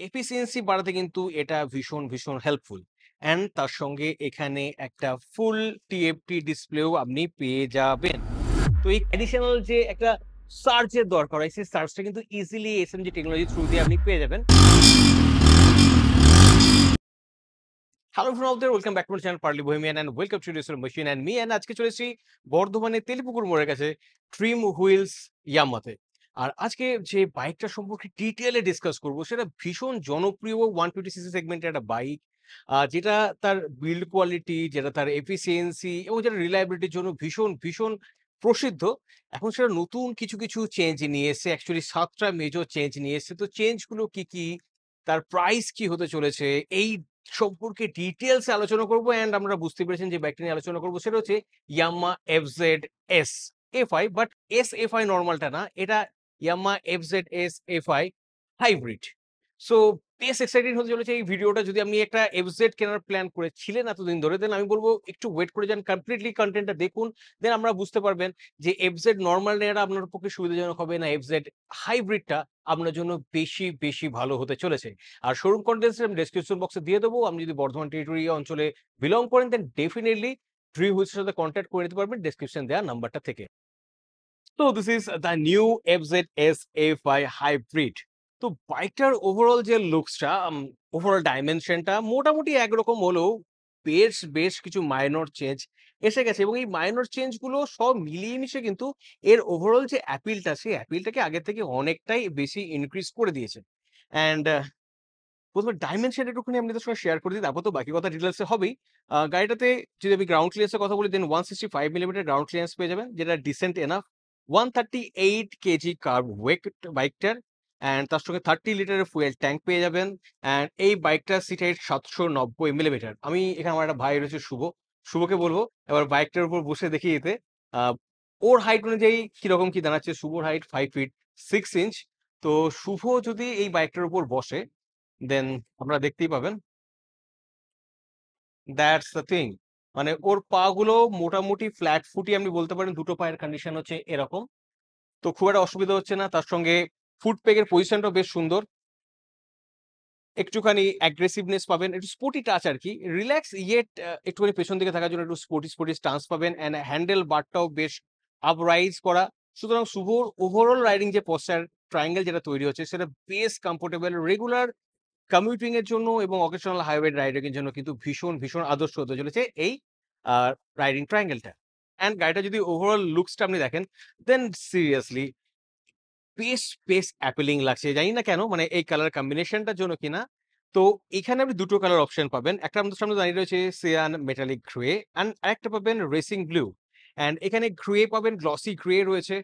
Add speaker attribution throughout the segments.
Speaker 1: Efficiency বাড়াতে কিন্তু এটা ভীষণ হেল্পফুল। অ্যান্ড তার সঙ্গে এখানে একটা ফুল টিএফটি ডিসপ্লেও আপনি পেয়ে যাবেন। তো এই অ্যাডিশনাল যে একটা সার্চের দরকার হয়, সেই সার্চটা কিন্তু ইজিলি এসএমজি টেকনোলজি থ্রু দিয়ে আপনি পেয়ে যাবেন। Hello friend there, welcome back to my channel Pearly Bohemian and welcome to digital machine and me. আজকে চলে এসেছি বর্ধমানে তেলিপুকুর মোড়ের কাছে ট্রিম হুইলস ইয়ামাতে। আর আজকে যে বাইকটা সম্পর্কে ডিটেইলে ডিসকাস করব সেটা ভীষণ জনপ্রিয় 120 সিসি সেগমেন্টের একটা বাইক, যেটা তার বিল্ড কোয়ালিটি, যেটা তার এফিসিয়েন্সি এবং যেটা রিলায়েবিলিটির জন্য ভীষণ প্রসিদ্ধ। এখন সেটা নতুন কিছু চেঞ্জ নিয়ে এসেছে, অ্যাকচুয়ালি 7টা মেজর চেঞ্জ নিয়ে এসেছে। তো চেঞ্জগুলো কি, তার প্রাইস কি হতে চলেছে, এই সম্পর্কে ডিটেইলস এ আলোচনা করব। অ্যান্ড আমরা বুঝতে পেরেছেন যে বাইকটা নিয়ে আলোচনা করব সেটা হচ্ছে Yamaha FZ S FI, but S FI নরমালটা না, এটা Yamaha FZ S FI hybrid. So বেশ এক্সাইটেড হতে চলেছে এই ভিডিওটা। যদি আপনি একটা এফজেড কেনার প্ল্যান করেছিলেন এতদিন ধরে, দেন আমি বলবো একটু ওয়েট করে যান, কমপ্লিটলি কন্টেন্টটা দেখুন। দেন আমরা বুঝতে পারবেন যে এফজেড নরমাল নেওয়াটা আপনার পক্ষে সুবিধাজনক হবে না এফজেড হাইব্রিডটা আপনার জন্য বেশি ভালো হতে চলেছে। আর শোরুম কন্টেন্টস আমি ডেসক্রিপশন বক্সে দিয়ে দেবো। আপনি যদি বর্ধমান টেরিটরি অঞ্চলে বিলং করেন, দেন ডেফিনেটলি ড্রিম হুইলস এর সাথে কন্ট্যাক্ট করে নিতে পারবেন ডেসক্রিপশন দেওয়া নাম্বারটা থেকে। তো this is the new FZ-S FI hybrid. তো বাইকটার ওভারঅল যে লুকসটা, ওভারঅল ডাইমেনশনটা মোটামুটি একরকম হলেও বেশ কিছু মাইনর চেঞ্জ এসে গেছে, এবং এই মাইনর চেঞ্জ গুলো সব মিলিয়ে মিশে কিন্তু এর ওভারঅল যে অ্যাপিলটা, সেই অ্যাপিলটাকে আগে থেকে অনেকটাই বেশি ইনক্রিজ করে দিয়েছে। অ্যান্ড প্রথমে ডাইমেনশন একটুখানি আপনাদের সঙ্গে শেয়ার করে দিই, তারপর তো বাকি কথা ডিটেইলস এ হবেই। গাড়িটাতে যদি আমি গ্রাউন্ড ক্লিয়ারেন্স এর কথা বলি, দেন 165 মিলিমিটার গ্রাউন্ড ক্লিয়ারেন্স পেয়ে যাবেন, যেটা decent enough. 138 KG kerb weight বাইকটার। অ্যান্ড তার সঙ্গে 30 লিটারের ফুয়েল ট্যাঙ্ক পেয়ে যাবেন। অ্যান্ড এই বাইকটার সিট হাইট 790 মিলিমিটার। আমি এখানে আমার একটা ভাই রয়েছে শুভ, শুভকে বলবো এবার বাইকটার উপর বসে দেখিয়ে দিতে। আহ, ওর হাইট অনুযায়ী কিরকম কি দাঁড়াচ্ছে। শুভর হাইট 5 ফিট 6 ইঞ্চ। তো শুভ যদি এই বাইকটার উপর বসে, দেন আপনারা দেখতেই পাবেন, দ্যাটস দ্য থিং। মানে ওর পা গুলো মোটামুটি ফ্ল্যাট ফুটি আপনি বলতে পারেন, দুটো পায়ের কন্ডিশন হচ্ছে এরকম। তো খুব একটা অসুবিধা হচ্ছে না। তার সঙ্গে ফুট পেগের পজিশনটাও বেশ সুন্দর, একটুখানি অ্যাগ্রেসিভনেস পাবেন, একটু স্পোর্টি টাচ আর কি, রিল্যাক্স ইয়েট একটুখানি পেছন দিকে থাকার জন্য একটু স্পোর্টি স্টান্স পাবেন। অ্যান্ড হ্যান্ডেল বারটাও বেশ আপরাইজ করা। সুতরাং শুভর ওভারঅল রাইডিং যে পশ্চার ট্রায়াঙ্গেল যেটা তৈরি হচ্ছে সেটা বেশ কমফোর্টেবল, রেগুলার কমিউটিং এর জন্য এবং অকেশনাল হাইওয়ে রাইডিং এর জন্য কিন্তু ভীষণ আদর্শ হতে চলেছে এই রাইডিং ট্রায়াঙ্গেলটা। অ্যান্ড গাড়িটা যদি ওভারঅল লুকসটা আপনি দেখেন, দেন সিরিয়াসলি বেশ অ্যাপিলিং লাগছে। জানি না কেন, মানে এই কালার কম্বিনেশনটার জন্য কিনা। তো এখানে আপনি দুটো কালার অপশন পাবেন। একটা আমাদের সামনে দাঁড়িয়ে রয়েছে সিয়ান মেটালিক গ্রে, অ্যান্ড আরেকটা পাবেন রেসিং ব্লু। অ্যান্ড এখানে গ্রে পাবেন, গ্লসি গ্রে রয়েছে।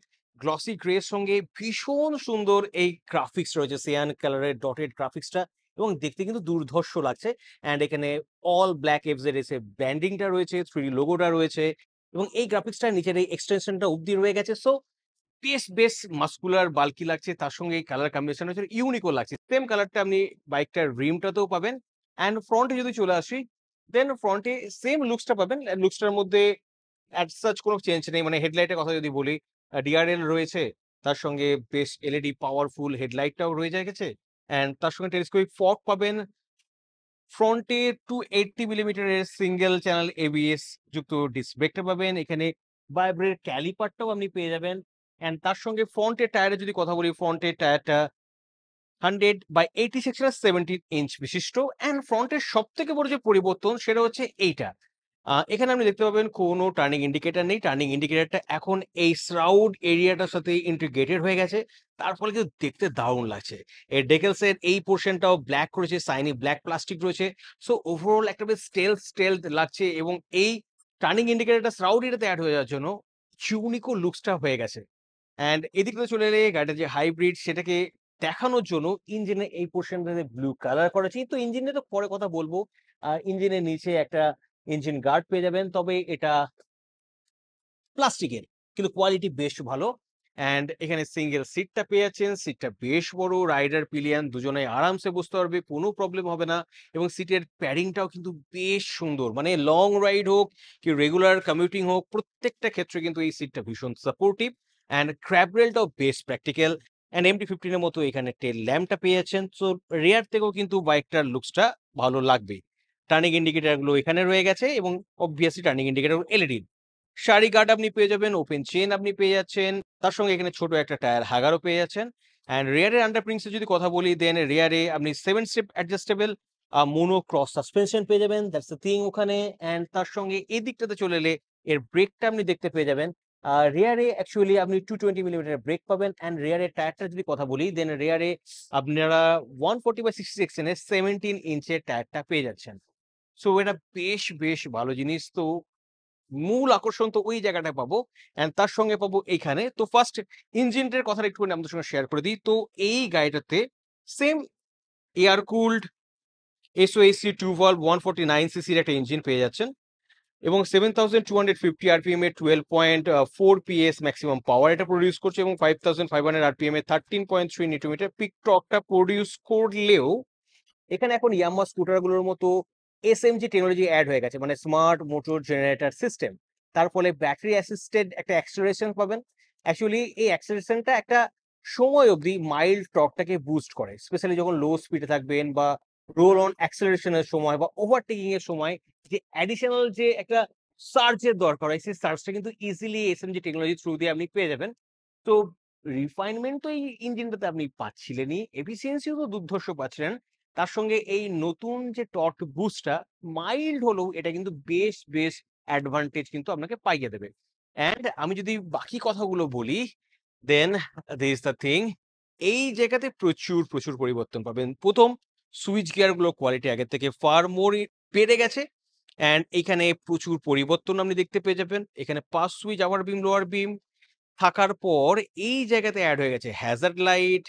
Speaker 1: গ্লসি গ্রে এর সঙ্গে ভীষণ সুন্দর এই গ্রাফিক্স রয়েছে, সিয়ান কালারের ডটেড গ্রাফিক্সটা, এবং দেখতে কিন্তু দুর্ধর্ষ লাগছে। অ্যান্ড এখানে অল ব্ল্যাক এফজেড এসে ব্র্যান্ডিংটা রয়েছে, 3D লোগোটা রয়েছে, এবং এই গ্রাফিক্সটা নিচের এই এক্সটেনশনটা অব্দি রয়ে গেছে। সো বেশ মাস্কুলার বাল্কি লাগছে। তার সঙ্গে এই কালার কম্বিনেশন হচ্ছে ইউনিকও লাগছে। সেম কালারটা আপনি বাইকটার রিমটাতেও পাবেন। অ্যান্ড ফ্রন্টে যদি চলে আসি, দেন ফ্রন্টে সেম লুকসটা পাবেন। লুকসটার মধ্যে অ্যাজ সাচ কোনো চেঞ্জ নেই। মানে হেডলাইটের কথা যদি বলি, ডিআরএল রয়েছে, তার সঙ্গে বেশ এলইডি পাওয়ারফুল হেডলাইটটাও রয়ে গেছে। অ্যান্ড তার সঙ্গে টেলিস্কোপিক ফগ পাবেন। ফ্রন্টে 280 মিলিমিটারের সিঙ্গেল চ্যানেল এবিএস যুক্ত ডিস্ক ব্রেকটা পাবেন। এখানে ভাইব্রের ক্যালিপারটাও আপনি পেয়ে যাবেন। অ্যান্ড তার সঙ্গে ফ্রন্টের টায়ারের যদি কথা বলি, ফ্রন্টের টায়ারটা 100/86 ইঞ্চ বিশিষ্ট। অ্যান্ড ফ্রন্টের সবথেকে বড় যে পরিবর্তন সেটা হচ্ছে এইটা। এখানে আপনি দেখতে পাবেন কোনো টার্নিং ইন্ডিকেটর নেই। টার্নিং ইন্ডিকেটরটা এখন এই শ্রাউড এরিয়াটার সাথে ইন্টিগ্রেটেড হয়ে গেছে। তার ফলে কিন্তু দেখতে দারুণ লাগছে। এর ডেকেলস এর এই পোরশনটাও ব্ল্যাক রয়েছে, শাইনি ব্ল্যাক প্লাস্টিক রয়েছে। সো ওভারঅল একটা বেশ স্টেলথ লাগছে, এবং এই টার্নিং ইন্ডিকেটরটা শ্রাউড এরিয়াতে এড হয়ে যাওয়ার জন্য ইউনিকো লুকসটা হয়ে গেছে। অ্যান্ড এদিকে চলে এলে গাড়িটা যে হাইব্রিড সেটাকে দেখানোর জন্য ইঞ্জিনের এই পোর্শনটাতে ব্লু কালার করেছি। তো ইঞ্জিনে তো পরে কথা বলবো। ইঞ্জিনের নিচে একটা ইঞ্জিন গার্ড পেয়ে যাবেন, তবে এটা প্লাস্টিকের, কিন্তু কোয়ালিটি বেশ ভালো। অ্যান্ড এখানে সিঙ্গেল সিটটা পেয়ে যাচ্ছেন। সিটটা বেশ বড়, রাইডার পিলিয়ন দুজনে আরামসে বসতে পারবে, কোনো প্রবলেম হবে না। এবং সিটের প্যাডিংটাও কিন্তু বেশ সুন্দর, মানে লং রাইড হোক কি রেগুলার কমিউটিং হোক, প্রত্যেকটা ক্ষেত্রে কিন্তু এই সিটটা ভীষণ সাপোর্টিভ। অ্যান্ড ক্র্যাব রেলটাও বেশ প্র্যাকটিক্যাল। অ্যান্ড MT-15 এর মতো এখানে টেল ল্যাম্পটা পেয়ে যাচ্ছেন। সো রিয়ার থেকেও কিন্তু বাইকটার লুকসটা ভালো লাগবেই। টার্নিং ইন্ডিকেটর গুলো এখানে রয়ে গেছে এবং অবভিয়াসলি টার্নিং ইন্ডিকেটর এলইডি। সারি গার্ড আপনি পেয়ে যাবেন, ওপেন চেইন আপনি পেয়ে যাচ্ছেন। তার সঙ্গে এখানে ছোট একটা টায়ার হাগারও পেয়ে যাচ্ছেন। অ্যান্ড রিয়ারের আন্ডারপিনিংস এর যদি কথা বলি, দেন রিয়ারে আপনি 7 step adjustable mono cross suspension পেয়ে যাবেন। দ্যাটস দ্য থিং ওখানে। অ্যান্ড তার সঙ্গে এই দিকটাতে চলে এলে এর ব্রেকটা আপনি দেখতে পেয়ে যাবেন। রিয়ারে অ্যাকচুয়ালি আপনি 220 মিলিমিটার ব্রেক পাবেন। অ্যান্ড রিয়ারের টায়ারটা যদি কথা বলি, দেন রিয়ারে আপনারা 140/60 সেকশনের 17 ইঞ্চের টায়ারটা পেয়ে যাচ্ছেন। সো এটা বেশ ভালো জিনিস। তো মূল আকর্ষণ তো ওই জায়গাটায় পাবো। অ্যান্ড তার সঙ্গে পাবো এইখানে। তো ফার্স্ট ইঞ্জিনটার কথাটা একটুখানি আপনাদের সঙ্গে শেয়ার করে দিই। তো এই গাড়িটাতে same air cooled SOHC 2 valve 149 সিসির একটা ইঞ্জিন পেয়ে যাচ্ছেন এবং 7250 আরপিএম এর 12.4 PS ম্যাক্সিমাম পাওয়ার এটা প্রডিউস করছে এবং 5500 আরপিএম এর 13.3 নিউটন মিটার পিক টর্কটা প্রডিউস করলেও এখানে এখন ইয়ামাহা স্কুটারগুলোর মতো এসএমজি টেকনোলজি অ্যাড হয়ে গেছে, মানে স্মার্ট মোটর জেনারেটর সিস্টেম। তার ফলে ব্যাটারি অ্যাসিস্টেড একটা অ্যাক্সেলারেশন পাবেন। অ্যাকচুয়ালি এই অ্যাক্সেলারেশনটা একটা সময় অবধি মাইল্ড টর্কটাকে বুস্ট করে, স্পেশালি যখন লো স্পিডে থাকবেন বা রোল অন অ্যাক্সেলারেশনের সময় বা ওভারটেকিং এর সময় যে অ্যাডিশনাল যে একটা সার্জের দরকার হয়, সেই সার্জটা কিন্তু ইজিলি এসএমজি টেকনোলজি থ্রু দিয়ে আপনি পেয়ে যাবেন। তো রিফাইনমেন্ট তো এই ইঞ্জিনটাতে আপনি পাচ্ছিলেনই, এফিসিয়েন্সিও তো দুর্ধর্ষ পাচ্ছিলেন। তার সঙ্গে এই নতুন যে টর্ক বুস্টটা মাইল্ড হলেও এটা কিন্তু বেশ অ্যাডভান্টেজ কিন্তু আপনাকে পাইয়ে দেবে। অ্যান্ড আমি যদি বাকি কথাগুলো বলি, দেন দিস ইজ দ্য থিং। এই জায়গাতে প্রচুর পরিবর্তন পাবেন। প্রথম, সুইচ গিয়ার গুলো কোয়ালিটি আগের থেকে ফার মোর বেড়ে গেছে। অ্যান্ড এখানে প্রচুর পরিবর্তন আপনি দেখতে পেয়ে যাবেন। এখানে পাস সুইচ, আপার বিম, লোয়ার বিম থাকার পর এই জায়গাতে অ্যাড হয়ে গেছে হ্যাজার্ড লাইট।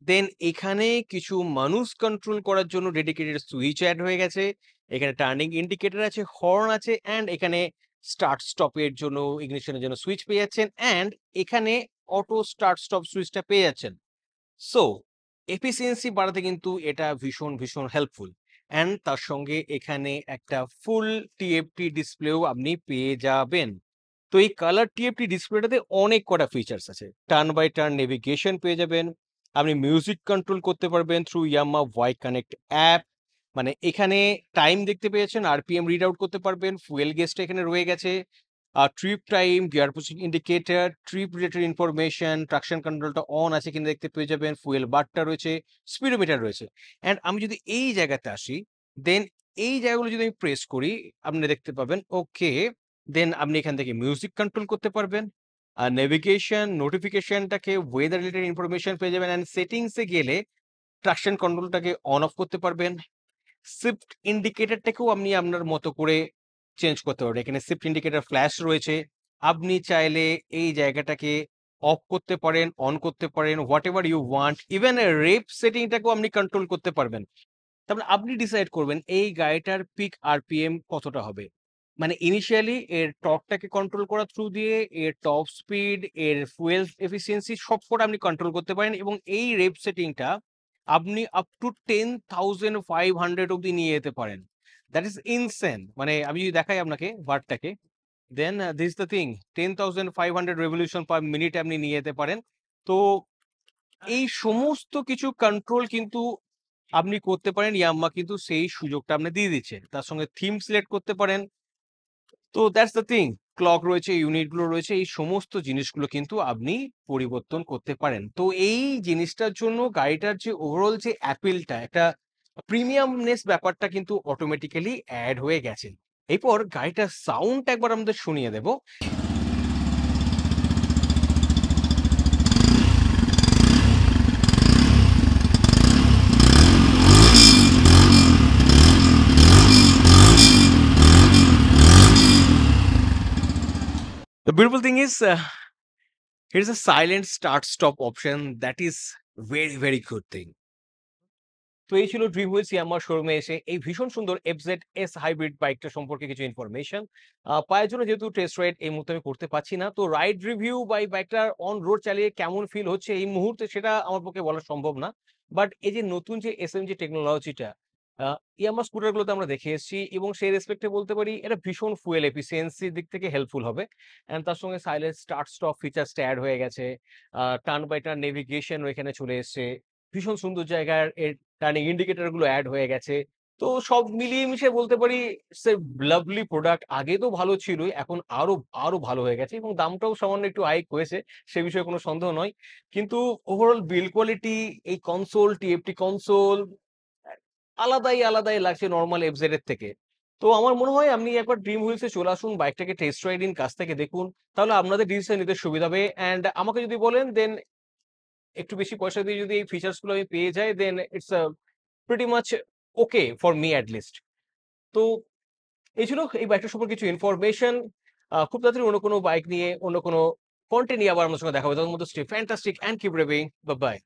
Speaker 1: দেন এখানে কিছু মানুষ কন্ট্রোল করার জন্য ডেডিকেটেড সুইচ অ্যাড হয়ে গেছে। এখানে টার্নিং ইন্ডিকেটর আছে, হর্ন আছে, অ্যান্ড এখানে স্টার্ট স্টপের জন্য, ইগনিশনের জন্য সুইচ পেয়ে যাচ্ছেন। অ্যান্ড এখানে অটো স্টার্ট স্টপ সুইচটা পেয়ে যাচ্ছেন। সো এফিসিয়েন্সি বাড়াতে কিন্তু এটা ভীষণ হেল্পফুল। অ্যান্ড তার সঙ্গে এখানে একটা ফুল টিএফটি ডিসপ্লেও আপনি পেয়ে যাবেন। তো এই কালার টিএফটি ডিসপ্লেটাতে অনেক কটা ফিচার্স আছে। টার্ন বাই টার্ন নেভিগেশন পেয়ে যাবেন। আপনি মিউজিক কন্ট্রোল করতে পারবেন থ্রু ইয়ামাহা ভয় কানেক্ট অ্যাপ। মানে এখানে টাইম দেখতে পেয়েছেন, আরপিএম রিড আউট করতে পারবেন, ফুয়েল গেজটা এখানে রয়ে গেছে, trip time, gear pushing indicator, trip related information, traction কন্ট্রোলটা অন আছে কিনা দেখতে পেয়ে যাবেন, ফুয়েল বারটা রয়েছে, স্পিডোমিটার রয়েছে। অ্যান্ড আমি যদি এই জায়গাতে আসি, দেন এই জায়গাগুলো যদি আমি প্রেস করি, আপনি দেখতে পাবেন ওকে। দেন আপনি এখান থেকে মিউজিক কন্ট্রোল করতে পারবেন, আর নেভিগেশন, নোটিফিকেশনটাকে, ওয়েদার রিলেটেড ইনফরমেশন পেয়ে যাবেন। অ্যান্ড সেটিংসে গেলে ট্রাকশন কন্ট্রোলটাকে অন অফ করতে পারবেন। শিফট ইন্ডিকেটরটাকেও আপনি আপনার মতো করে চেঞ্জ করতে পারবেন। এখানে শিফট ইন্ডিকেটর ফ্ল্যাশ রয়েছে। আপনি চাইলে এই জায়গাটাকে অফ করতে পারেন, অন করতে পারেন, whatever you want. Even rev সেটিংটাকেও আপনি কন্ট্রোল করতে পারবেন। তার মানে আপনি ডিসাইড করবেন এই গাড়িটার পিক আরপিএম কতটা হবে। মানে ইনিশিয়ালি এর টর্কটাকে কন্ট্রোল করার থ্রু দিয়ে এর টপ স্পিড, এর ফুয়েল এফিসিয়েন্সি সবকটা আপনি কন্ট্রোল করতে পারেন এবং এই রেপ সেটিংটা আপনি আপ টু 10,500 অব্দি নিয়ে যেতে পারেন। That is insane. মানে আমি যদি দেখাই আপনাকে বারটাকে, then this the thing, 10,500 revolution per minute আপনি নিয়ে যেতে পারেন। তো এই সমস্ত কিছু কন্ট্রোল কিন্তু আপনি করতে পারেন। ইয়ামাহা কিন্তু সেই সুযোগটা আপনি দিয়ে দিচ্ছে। তার সঙ্গে থিম সিলেক্ট করতে পারেন। তো দ্যাটস দ্য থিং। ক্লক রয়েছে, ইউনিটগুলো রয়েছে, এই সমস্ত জিনিসগুলো কিন্তু আপনি পরিবর্তন করতে পারেন। তো এই জিনিসটার জন্য গাড়িটার যে ওভারঅল যে অ্যাপিলটা, একটা প্রিমিয়ামনেস ব্যাপারটা কিন্তু অটোমেটিক্যালি অ্যাড হয়ে গেছে। এরপর গাড়িটার সাউন্ড একবার আমাদের শুনিয়ে দেব। The beautiful thing is, here's a silent start stop option that is very good thing. তো এই ছিল ড্রিম হুইলস ইয়ামাহা শোরুমে এসে এই ভীষণ সুন্দর এফজেড এস হাইব্রিড বাইকটা সম্পর্কে কিছু ইনফরমেশন। পায়ের জন্য যেহেতু টেস্ট রাইড এই মুহূর্তে আমি করতে পারছি না, তো রাইড রিভিউ বা এই বাইকটার অন রোড চালিয়ে কেমন ফিল হচ্ছে এই মুহূর্তে সেটা আমার পক্ষে বলা সম্ভব না। বাট এই যে নতুন যে এসএমজি টেকনোলজিটা আ ইয়ামাহা স্কুটারগুলোতে আমরা দেখে এসেছি এবং সেই রেসপেক্ট এ বলতে পারি এটা ভীষণ ফুয়েল এফিসিয়েন্সির দিক থেকে হেল্পফুল হবে। অ্যান্ড তার সঙ্গে সাইলেন্ট স্টার্ট স্টপ ফিচার্সটা এড হয়ে গেছে। টার্ন বাই টার্ন নেভিগেশন ও এখানে চলে এসছে। ভীষণ সুন্দর জায়গায় এর টার্নিং ইন্ডিকেটর গুলো এড হয়ে গেছে। তো সব মিলিয়ে মিশিয়ে বলতে পারি ইটস এ লাভলি প্রোডাক্ট। আগে তো ভালো ছিলই, এখন আরো ভালো হয়ে গেছে এবং দামটাও সামান্য একটু হাইক হয়েছে। সে বিষয়ে কোনো সন্দেহ নয়। কিন্তু ওভারঅল বিল্ড কোয়ালিটি, এই কনসোল, টিএফটি কনসোল আলাদাই লাগছে নরমাল এফজেড এর থেকে। তো আমার মনে হয় আপনি একবার ড্রিম হুইলস এ চলে আসুন, বাইকটাকে টেস্ট রাইড নিন, কাছ থেকে দেখুন। তাহলে আপনাদের ডিসিশন নিতে সুবিধা হবে। অ্যান্ড আমাকে যদি বলেন দেন একটু বেশি পয়সা দিয়ে যদি এই ফিচারস গুলো আমি পেয়ে যাই then it's pretty much okay for me at least. তো এই ছিল এই বাইকটার সম্পর্কে কিছু ইনফরমেশন। খুব তাড়াতাড়ি অন্য কোনো বাইক নিয়ে, অন্য কোনো কনটেন্ট নিয়ে আবার আপনার সঙ্গে দেখা হবে। ততক্ষণ মতো stay fantastic and keep reviewing. Bye bye.